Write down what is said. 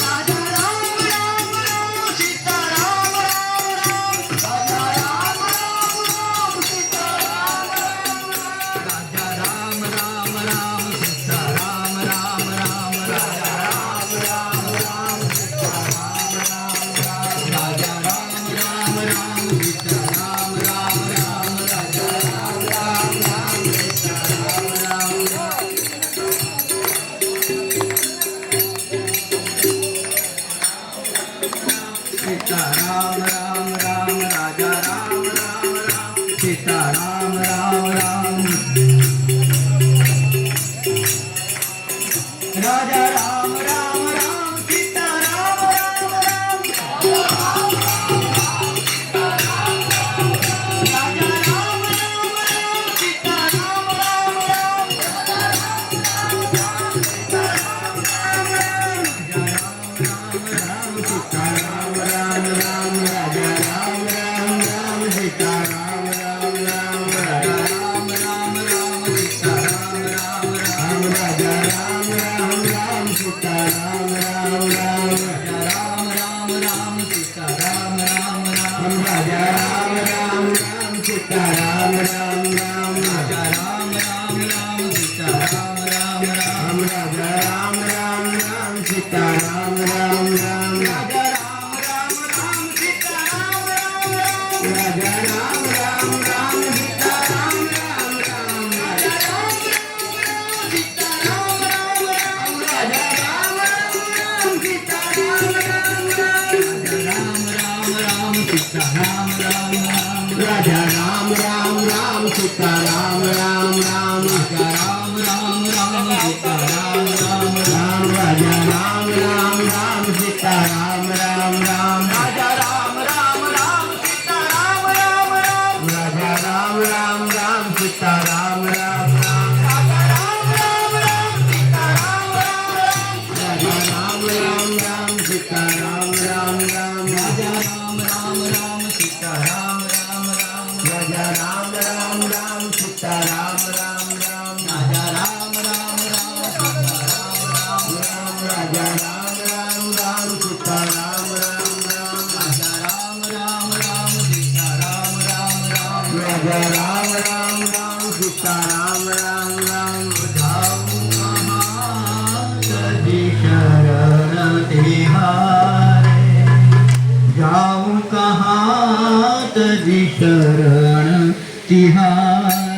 Raja Ram Ram Ram Sita Ram Ram Ram Raja Ram Ram Ram Sita Ram Ram Ram Raja Ram Ram Ram Sita Ram Ram Ram Raja Ram Ram Ram Sita Ram Ram Ram Raja Ram Ram Ram Sita Ram Ram Ram Raja Ram Ram Ram Sita Ram Ram Ram Raja Ram Ram Ram Sita Ram Ram Ram Raja Ram Ram Ram Sita Ram Ram Ram Raja Ram Ram Ram Sita Ram Ram Ram Raja Ram Ram Ram Sita Ram Ram Ram Raja Ram Ram Ram Sita Ram Ram Ram Raja Ram Ram Ram Sita Ram Ram Ram Raja Ram Ram Ram Sita Ram Ram Ram जाऊं कहाँ तजी शरण तिहारे